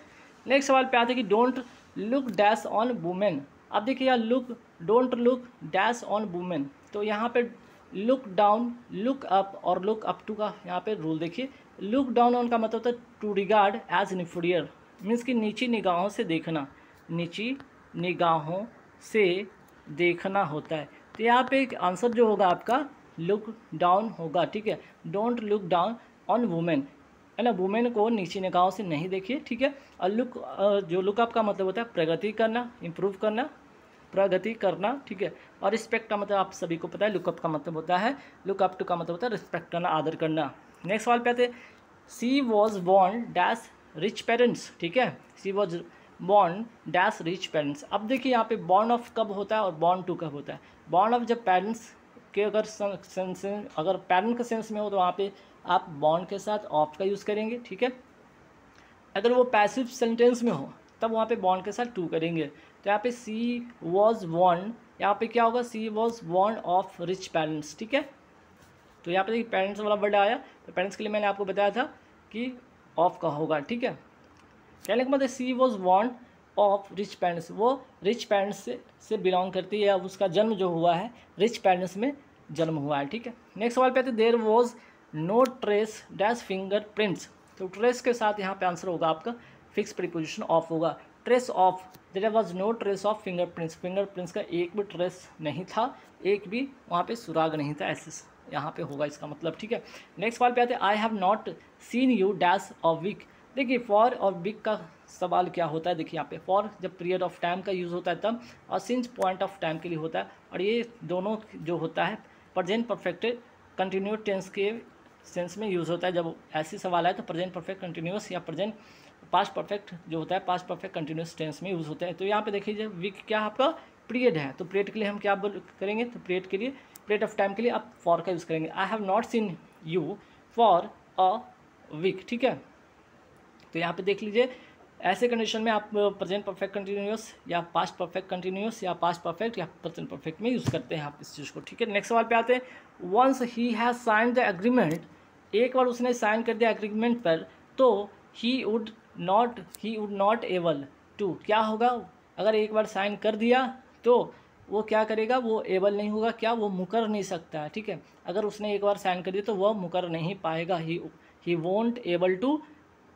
नेक्स्ट सवाल पे आते हैं कि don't look dash on women. अब देखिए यार look, don't look dash on women, तो यहाँ पे लुक डाउन, लुक अप और लुक अप टू का यहाँ पे रूल देखिए। लुक डाउन ऑन का मतलब होता है to regard as inferior, means कि नीची निगाहों से देखना, नीची निगाहों से देखना होता है। तो यहाँ पे एक आंसर जो होगा आपका लुक डाउन होगा, ठीक है। Don't look down on women, है ना, वुमेन को नीची निगाहों से नहीं देखिए, ठीक है। और लुक जो लुकअप का मतलब होता है प्रगति करना, इम्प्रूव करना, प्रगति करना, ठीक है। और रिस्पेक्ट का मतलब आप सभी को पता है, लुकअप का मतलब होता है, लुकअप टू का मतलब होता है रिस्पेक्ट करना, आदर करना। नेक्स्ट सवाल पे आते हैं, she was born dash rich parents, ठीक है। She was born dash rich parents. अब देखिए यहाँ पे बॉर्न ऑफ कब होता है और बॉर्न टू कब होता है। बॉर्न ऑफ जब पेरेंट्स के अगर सेंस, अगर पेरेंट के सेंस में हो तो वहाँ पे आप बॉर्न के साथ ऑफ का यूज़ करेंगे, ठीक है। अगर वो पैसिव सेंटेंस में हो तब वहाँ पे बॉर्न के साथ टू करेंगे। तो यहाँ पे सी वॉज बॉर्न, यहाँ पे क्या होगा, she was born of rich parents, ठीक है। तो यहाँ पे देखिए पेरेंट्स वाला वर्ड आया, तो पेरेंट्स के लिए मैंने आपको बताया था कि ऑफ का होगा, ठीक है। कहने का मतलब she was born of rich parents, वो रिच पेरेंट्स से बिलोंग करती है, अब उसका जन्म जो हुआ है रिच पेरेंट्स में जन्म हुआ है, ठीक है। नेक्स्ट सवाल पे आते हैं, there was no trace dash finger prints. तो ट्रेस के साथ यहाँ पे आंसर होगा आपका फिक्स प्रीपोजिशन ऑफ होगा, trace of. There was no trace of finger prints, finger prints का एक भी ट्रेस नहीं था, एक भी वहाँ पे सुराग नहीं था, ऐसे यहाँ पे होगा इसका मतलब, ठीक है। नेक्स्ट सवाल पे आते हैं, I have not seen you dash a week. देखिए फॉर और वीक का सवाल क्या होता है, देखिए यहाँ पे फॉर जब पीरियड ऑफ टाइम का यूज़ होता है तब, और सिंस पॉइंट ऑफ टाइम के लिए होता है, और ये दोनों जो होता है प्रेजेंट परफेक्ट कंटिन्यूस टेंस के सेंस में यूज़ होता है। जब ऐसी सवाल है तो प्रेजेंट परफेक्ट कंटिन्यूस या प्रेजेंट पास्ट परफेक्ट जो होता है पास्ट परफेक्ट कंटिन्यूस टेंस में यूज़ होता है। तो यहाँ पे देखिए जब वीक क्या आपका पीरियड है, तो पीरियड के लिए हम क्या करेंगे, तो पीरियड के लिए, पीरियड ऑफ टाइम के लिए आप फॉर का यूज़ करेंगे। I have not seen you for a week, ठीक है। तो यहाँ पे देख लीजिए ऐसे कंडीशन में आप प्रेजेंट परफेक्ट कंटिन्यूस या पास्ट परफेक्ट कंटिन्यूस या पास्ट परफेक्ट या प्रेजेंट परफेक्ट में यूज़ करते हैं आप इस चीज़ को, ठीक है। नेक्स्ट सवाल पे आते हैं, once he has sign the agreement, एक बार उसने साइन कर दिया एग्रीमेंट पर, तो he would not able to, क्या होगा, अगर एक बार साइन कर दिया तो वो क्या करेगा, वो एबल नहीं होगा, क्या वो मुकर नहीं सकता है, ठीक है। अगर उसने एक बार साइन कर दिया तो वह मुकर नहीं पाएगा, ही वोंट एबल टू।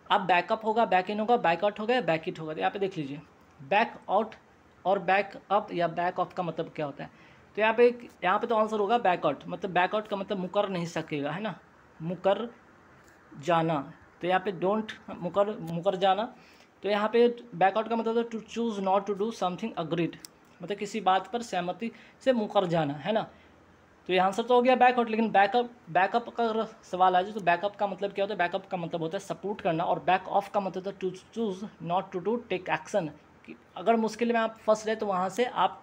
अब बैकअप होगा, बैक इन होगा, बैकआउट होगा, बैक इट होगा। तो यहाँ पे देख लीजिए बैक आउट और बैक अप या बैक ऑफ का मतलब क्या होता है। तो यहाँ पे तो आंसर होगा बैकआउट, मतलब बैकआउट का मतलब मुकर नहीं सकेगा, है ना, मुकर जाना। तो यहाँ पे डोंट मुकर जाना। तो यहाँ पे बैकआउट का मतलब to choose not to do something agreed, मतलब किसी बात पर सहमति से मुकर जाना, है ना। तो ये आंसर तो हो गया बैकआउट, लेकिन बैकअप का अगर सवाल आ जाए तो बैकअप का मतलब क्या होता है, बैकअप का मतलब होता है सपोर्ट करना, और बैक ऑफ का मतलब होता है to choose not to do take action, कि अगर मुश्किल में आप फंस रहे तो वहाँ से आप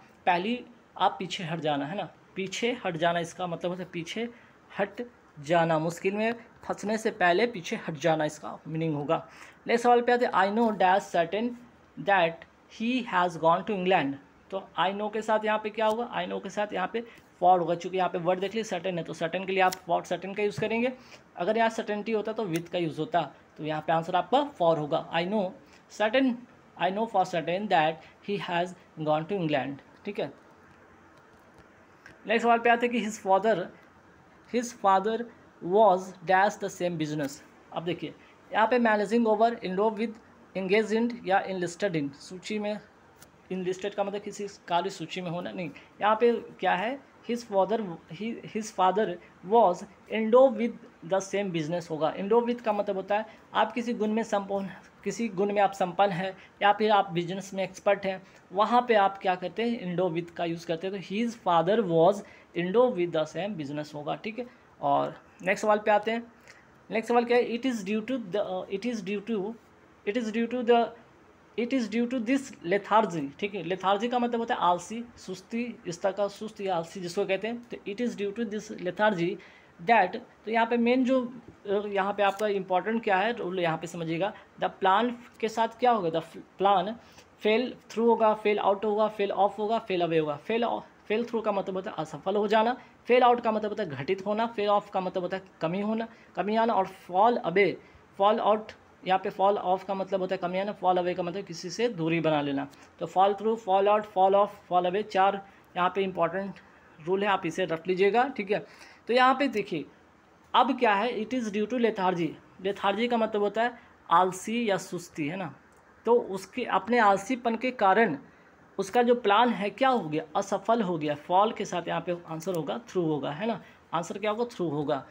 पीछे हट जाना, है ना, पीछे हट जाना, इसका मतलब होता है पीछे हट जाना, मुश्किल में फंसने से पहले पीछे हट जाना, इसका मीनिंग होगा। नेक्स्ट सवाल पे आते हैं, I know dash certain that he has gone to England. तो आई नो के साथ यहाँ पे क्या होगा, आई नो के साथ यहाँ पे फॉर होगा, चूँकि यहाँ पे वर्ड देख लीजिए सर्टेन है, तो सर्टेन के लिए आप फॉर सर्टेन का यूज़ करेंगे। अगर यहाँ सर्टेनिटी होता तो विथ का यूज़ होता, तो यहाँ पे आंसर आपका फॉर होगा। I know certain I know for certain that he has gone to England. ठीक है, नेक्स्ट सवाल पे आते हैं कि his father was dash the same business. अब देखिए यहाँ पे managing over involved with engage in या इनलिस्टेड इन, सूची में इनलिस्टेड का मतलब किसी कार्य सूची में होना नहीं, यहाँ पे क्या है, his father was endowed with the same business होगा। इनडो विद का मतलब होता है आप किसी गुण में आप संपन्न हैं या फिर आप बिजनेस में एक्सपर्ट हैं, वहाँ पे आप क्या करते हैं, इनडो विद का यूज़ करते हैं। तो his father was endowed with the same business होगा। ठीक है, और नेक्स्ट सवाल पे आते हैं। नेक्स्ट सवाल क्या है, it is due to this lethargy. ठीक है, लेथार्जी का मतलब होता है आलसी, सुस्ती, इस तरह का सुस्त या आलसी जिसको कहते हैं। तो it is due to this lethargy that, तो यहाँ पे मेन जो यहाँ पे आपका इंपॉर्टेंट क्या है रूल यहाँ पे समझिएगा, द प्लान के साथ क्या होगा, द प्लान फेल थ्रू होगा, फेल आउट होगा, फेल ऑफ होगा, फेल अवे होगा। फेल थ्रू का मतलब होता है असफल हो जाना, फेल आउट का मतलब होता है घटित होना, फेल ऑफ का मतलब होता है कमी आना, और फॉल आउट, यहाँ पे फॉल ऑफ का मतलब होता है कमी आना, फॉल अवे का मतलब किसी से दूरी बना लेना। तो fall through, fall out, fall of, fall away, 4 यहाँ पे इंपॉर्टेंट रूल है, आप इसे रख लीजिएगा। ठीक है, तो यहाँ पे देखिए अब क्या है, it is due to lethargy का मतलब होता है आलसी या सुस्ती, है ना। तो उसके अपने आलसीपन के कारण उसका जो प्लान है क्या हो गया, असफल हो गया। फॉल के साथ यहाँ पे आंसर होगा थ्रू होगा, है ना, आंसर क्या होगा, थ्रू होगा।